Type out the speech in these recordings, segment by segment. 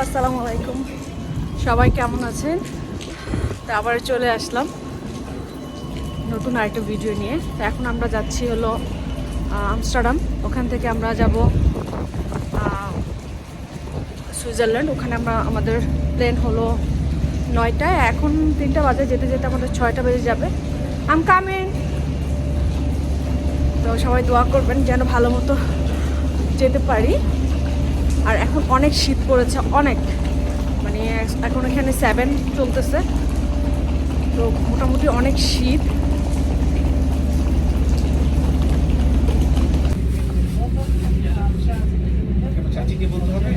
আসসালামু আলাইকুম, সবাই কেমন আছেন? তো আবার চলে আসলাম নতুন আরেকটা ভিডিও নিয়ে। তো এখন আমরা যাচ্ছি হলো আমস্টারডাম। ওখান থেকে আমরা যাব সুইজারল্যান্ড। ওখানে আমাদের প্লেন হলো 9টায়, এখন 3টা বাজে, যেতে যেতে আমাদের 6টা বেজে যাবে। I'm coming. তো সবাই দোয়া করবেন যেন ভালো মতো যেতে পারি। আর এখন অনেক শীত পড়েছে, অনেক, মানে এখন এখানে 7 চলতেছে, তো মোটামুটি অনেক শীত। চাচিকে বলতে হবে।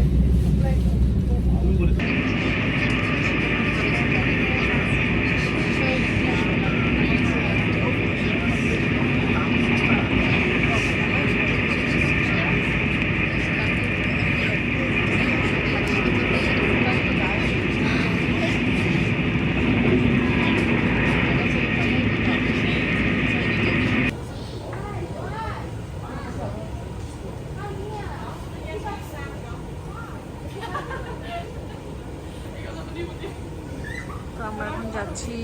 তো আমরা এখন যাচ্ছি,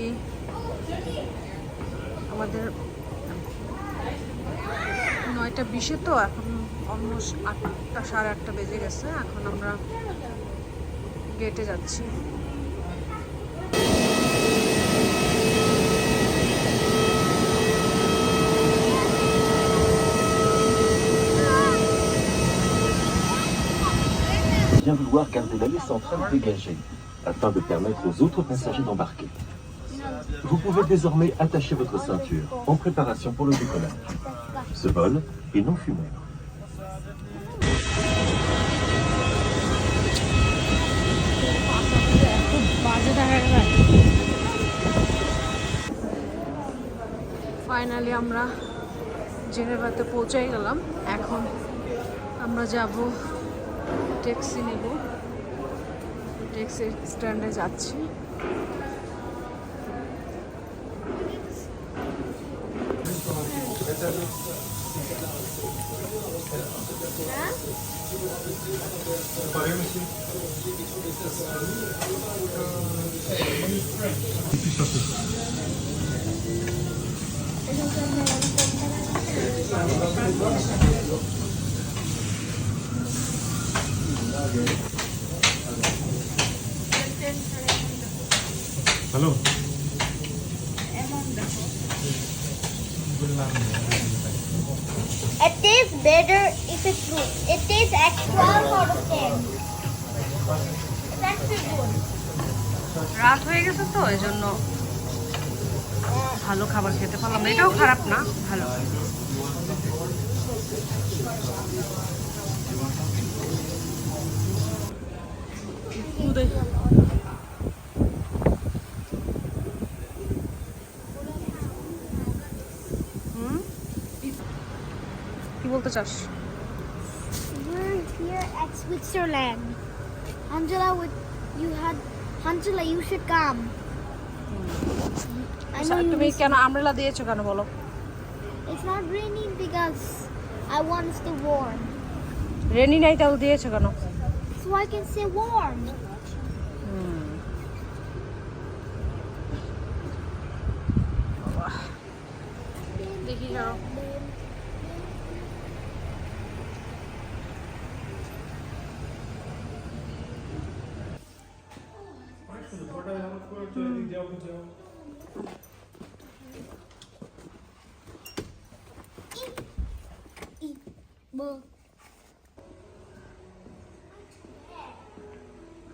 আমাদের 9:20, তো এখন অলমোস্ট 8টা, সাড়ে 8টা বেজে গেছে। এখন আমরা গেটে যাচ্ছি। Bien vouloir garder l'allée centrale dégagée, afin de permettre aux autres passagers d'embarquer. Vous pouvez désormais attacher votre ceinture en préparation pour le décollage. Ce vol est non fumeur. Finally আমরা জেনেভাতে পৌঁছাই গেলাম। এখন আমরা যাব, ট্যাক্সি নেব, taxi স্ট্যান্ডে যাচ্ছি। Hello, It tastes better if it's fruit. It tastes at 12 out of 10. It's actually good. রাত হয়ে গেছে তো এই জন্য ভালো খাবার খেতে পারলাম না। এটাও খারাপ না, ভালো। কি বলতে চাস? We're here at Switzerland. Angela, you should come. I know you তুমি miss- কেন আমব্রেলা দিয়েছো কেন বলো? It's not raining because I want to stay warm. রেনি নাই তাও দিয়েছো কেন? So I can stay warm. দেখি যাও।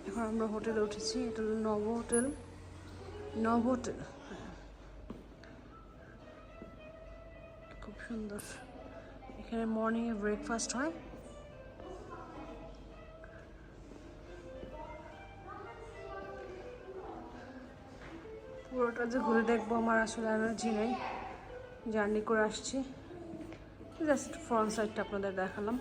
এখন আমরা হোটেলে উঠেছি। এটা হলো নব হোটেল। খুব সুন্দর। এখানে মর্নিংয়ে ব্রেকফাস্ট হয়। পুরোটা যে ঘুরে দেখবো আমার আসলে এনার্জি নেই, জার্নি করে আসছি। জাস্ট ফ্রন্ট সাইডটা আপনাদের দেখালাম।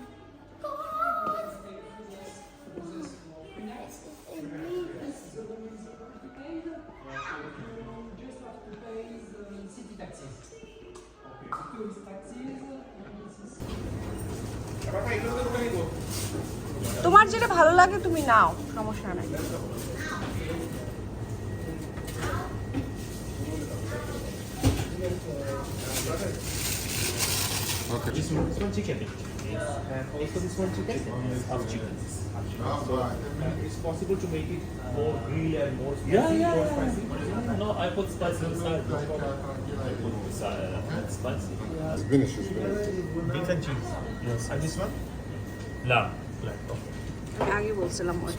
তোমার যে যেটা ভালো লাগে তুমি নাও, সমস্যা নাই। Okay. This one chicken. And also this one chicken. Half chicken. So it's possible to make it more grilled and more spicy. More spicy. No, I put spicy inside. I put spicy. Spinach. Beef and cheese. Yes. And this one? Lamb. Black. Okay. আমি আগে বলছিলাম ওই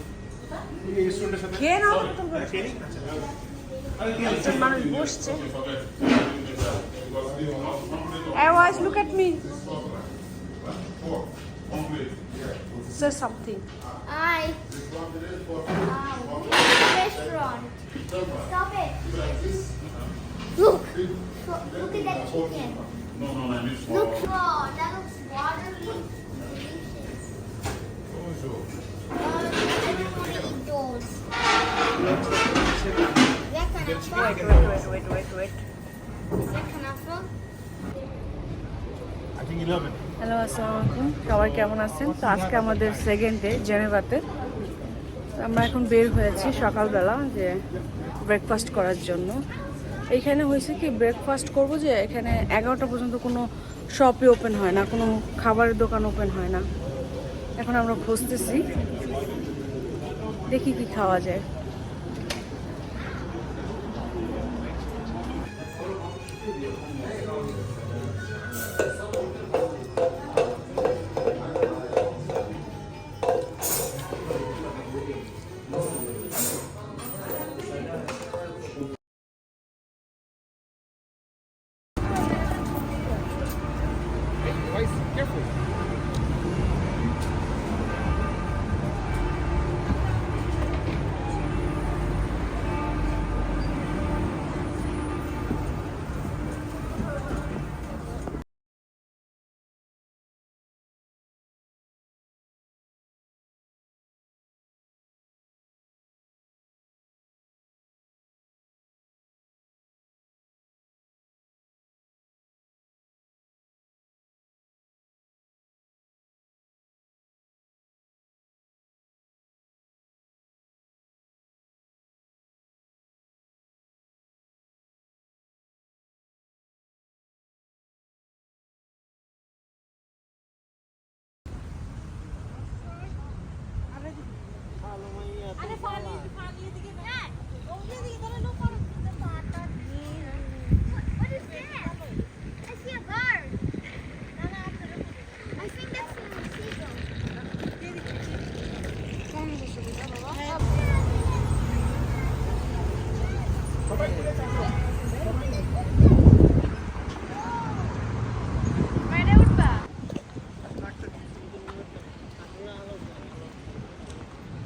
খেয়ে নাও। একজন মানুষ বসছে। Hey, guys, look at me. Say something. Hi. Restaurant. Stop it. Look. Look at that chicken. Look. Oh, that looks watery. I don't want to eat those. Is that kanafa? Wait. Is that kanafa? I think 11. Hello, আসসালামু আলাইকুম। সবাই কেমন আছেন? তো আজকে আমাদের second day জেনেভাতে। আমরা এখন বের হয়েছি সকালবেলা যে ব্রেকফাস্ট করার জন্য। এইখানে হয়েছে কি, ব্রেকফাস্ট করব যে এখানে 11টা পর্যন্ত কোনো শপই ওপেন হয় না, কোনো খাবারের দোকান ওপেন হয় না। এখন আমরা খুঁজতেছি, দেখি কি খাওয়া যায়। Careful. What is that? I see a bird. I think that's a seagull.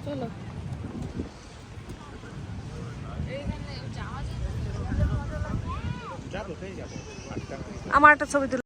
চলো, আমার একটা ছবি তুলে